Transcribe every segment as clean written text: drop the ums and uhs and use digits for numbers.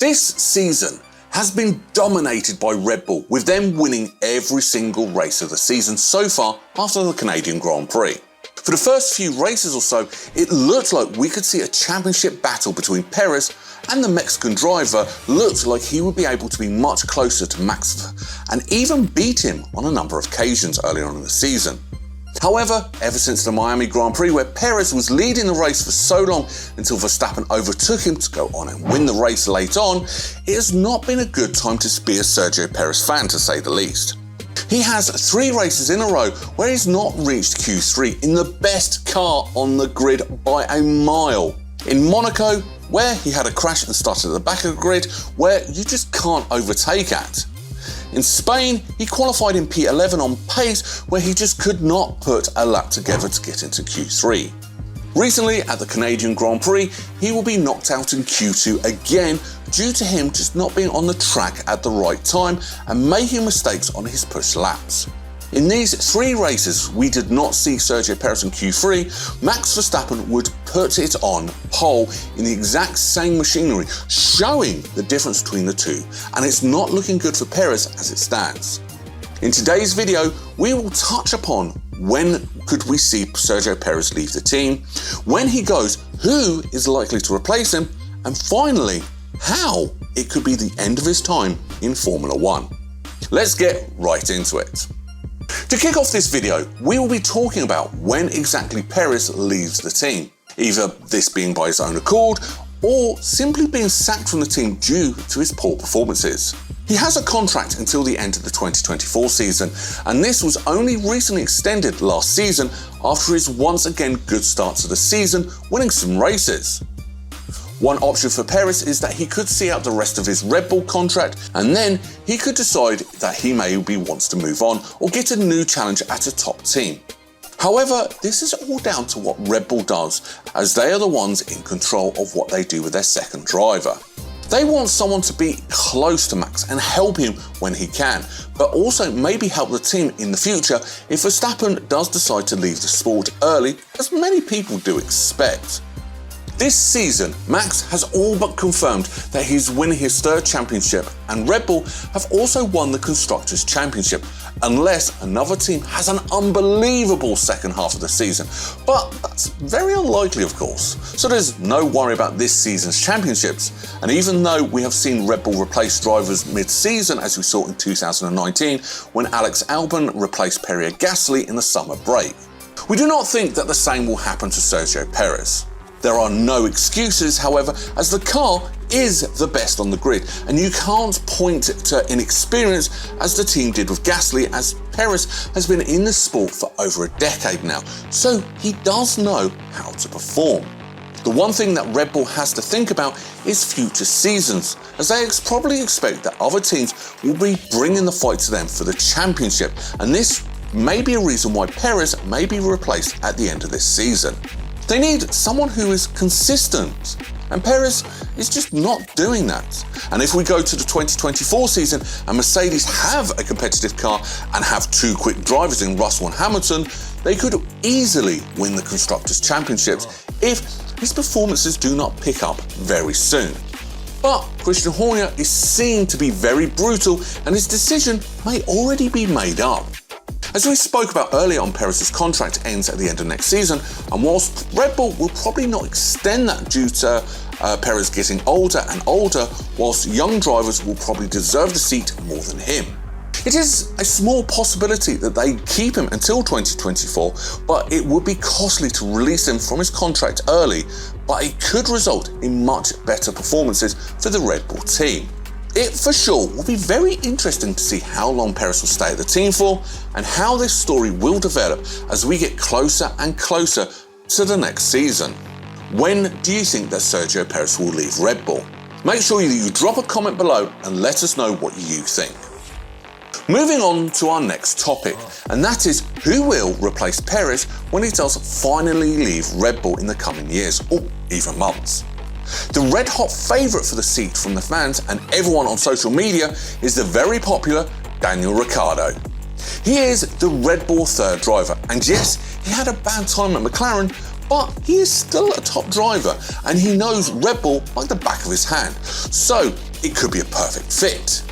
This season has been dominated by Red Bull, with them winning every single race of the season so far after the Canadian Grand Prix. For the first few races or so, it looked like we could see a championship battle between Perez, and the Mexican driver looked like he would be able to be much closer to Max and even beat him on a number of occasions earlier on in the season. However, ever since the Miami Grand Prix, where Perez was leading the race for so long until Verstappen overtook him to go on and win the race late on, it has not been a good time to be a Sergio Perez fan, to say the least. He has 3 races in a row where he's not reached Q3 in the best car on the grid by a mile. In Monaco, where he had a crash and started at the back of the grid, where you just can't overtake at. In Spain, he qualified in P11 on pace, where he just could not put a lap together to get into Q3. Recently, at the Canadian Grand Prix, he will be knocked out in Q2 again due to him just not being on the track at the right time and making mistakes on his push laps. In these 3 races, we did not see Sergio Perez in Q3. Max Verstappen would put it on pole in the exact same machinery, showing the difference between the two, and it's not looking good for Perez as it stands. In today's video, we will touch upon when could we see Sergio Perez leave the team, when he goes, who is likely to replace him, and finally, how it could be the end of his time in Formula 1. Let's get right into it. To kick off this video, we will be talking about when exactly Perez leaves the team, either this being by his own accord or simply being sacked from the team due to his poor performances. He has a contract until the end of the 2024 season, and this was only recently extended last season after his once again good start to the season, winning some races. One option for Perez is that he could see out the rest of his Red Bull contract, and then he could decide that he maybe wants to move on or get a new challenge at a top team. However, this is all down to what Red Bull does, as they are the ones in control of what they do with their second driver. They want someone to be close to Max and help him when he can, but also maybe help the team in the future if Verstappen does decide to leave the sport early, as many people do expect. This season, Max has all but confirmed that he's winning his 3rd championship, and Red Bull have also won the Constructors' Championship, unless another team has an unbelievable second half of the season. But that's very unlikely, of course, so there's no worry about this season's championships. And even though we have seen Red Bull replace drivers mid-season, as we saw in 2019, when Alex Albon replaced Pierre Gasly in the summer break, we do not think that the same will happen to Sergio Perez. There are no excuses, however, as the car is the best on the grid, and you can't point to inexperience as the team did with Gasly, as Perez has been in the sport for over a decade now, so he does know how to perform. The one thing that Red Bull has to think about is future seasons, as they probably expect that other teams will be bringing the fight to them for the championship, and this may be a reason why Perez may be replaced at the end of this season. They need someone who is consistent, and Perez is just not doing that. And if we go to the 2024 season and Mercedes have a competitive car and have 2 quick drivers in Russell and Hamilton, they could easily win the Constructors' Championships if his performances do not pick up very soon. But Christian Horner is seen to be very brutal, and his decision may already be made up. As we spoke about earlier on, Perez's contract ends at the end of next season, and whilst Red Bull will probably not extend that due to Perez getting older and older, whilst young drivers will probably deserve the seat more than him. It is a small possibility that they keep him until 2024, but it would be costly to release him from his contract early, but it could result in much better performances for the Red Bull team. It for sure will be very interesting to see how long Perez will stay at the team for, and how this story will develop as we get closer and closer to the next season. When do you think that Sergio Perez will leave Red Bull? Make sure you drop a comment below and let us know what you think. Moving on to our next topic, and that is who will replace Perez when he does finally leave Red Bull in the coming years, or even months. The red-hot favourite for the seat from the fans and everyone on social media is the very popular Daniel Ricciardo. He is the Red Bull 3rd driver, and yes, he had a bad time at McLaren, but he is still a top driver and he knows Red Bull like the back of his hand. So it could be a perfect fit.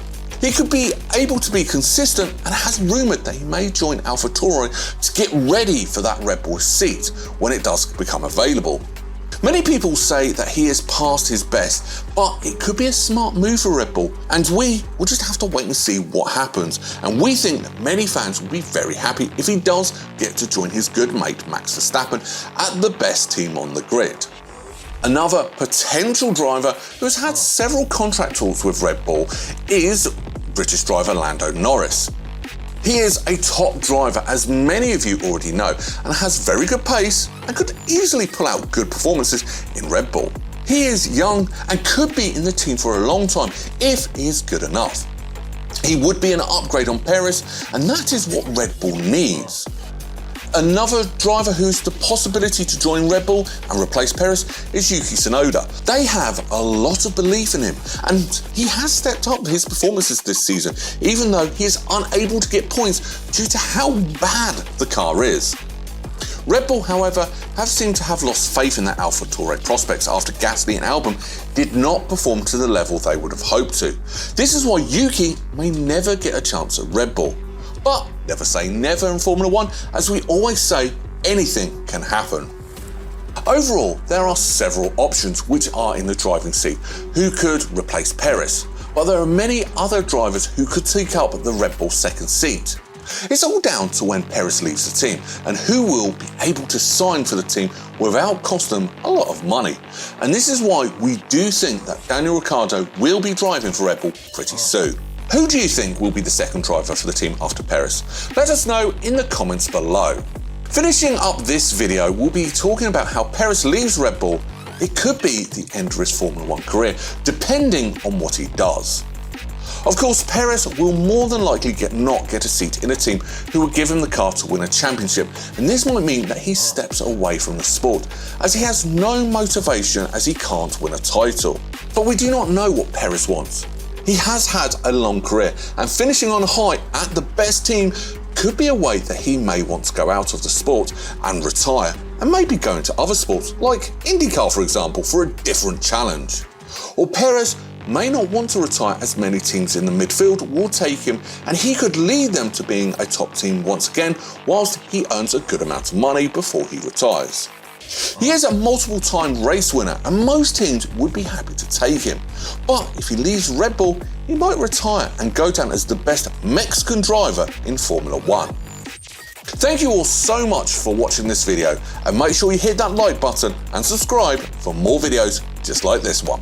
He could be able to be consistent and has rumoured that he may join AlphaTauri to get ready for that Red Bull seat when it does become available. Many people say that he is past his best, but it could be a smart move for Red Bull, and we will just have to wait and see what happens. And we think that many fans will be very happy if he does get to join his good mate Max Verstappen at the best team on the grid. Another potential driver who has had several contract talks with Red Bull is British driver Lando Norris. He is a top driver, as many of you already know, and has very good pace and could easily pull out good performances in Red Bull. He is young and could be in the team for a long time if he is good enough. He would be an upgrade on Perez, and that is what Red Bull needs. Another driver who's the possibility to join Red Bull and replace Perez is Yuki Tsunoda. They have a lot of belief in him, and he has stepped up his performances this season, even though he is unable to get points due to how bad the car is. Red Bull, however, have seemed to have lost faith in their AlphaTauri prospects after Gasly and Albon did not perform to the level they would have hoped to. This is why Yuki may never get a chance at Red Bull. But never say never in Formula 1, as we always say, anything can happen. Overall, there are several options which are in the driving seat who could replace Perez, but there are many other drivers who could take up the Red Bull second seat. It's all down to when Perez leaves the team and who will be able to sign for the team without costing them a lot of money. And this is why we do think that Daniel Ricciardo will be driving for Red Bull pretty soon. Who do you think will be the second driver for the team after Perez? Let us know in the comments below. Finishing up this video, we'll be talking about how Perez leaves Red Bull. It could be the end of his Formula 1 career, depending on what he does. Of course, Perez will more than likely not get a seat in a team who will give him the car to win a championship, and this might mean that he steps away from the sport, as he has no motivation as he can't win a title. But we do not know what Perez wants. He has had a long career, and finishing on high at the best team could be a way that he may want to go out of the sport and retire, and maybe go into other sports like IndyCar, for example, for a different challenge. Or Perez may not want to retire, as many teams in the midfield will take him, and he could lead them to being a top team once again whilst he earns a good amount of money before he retires. He is a multiple-time race winner, and most teams would be happy to take him. But if he leaves Red Bull, he might retire and go down as the best Mexican driver in Formula 1. Thank you all so much for watching this video, and make sure you hit that like button and subscribe for more videos just like this one.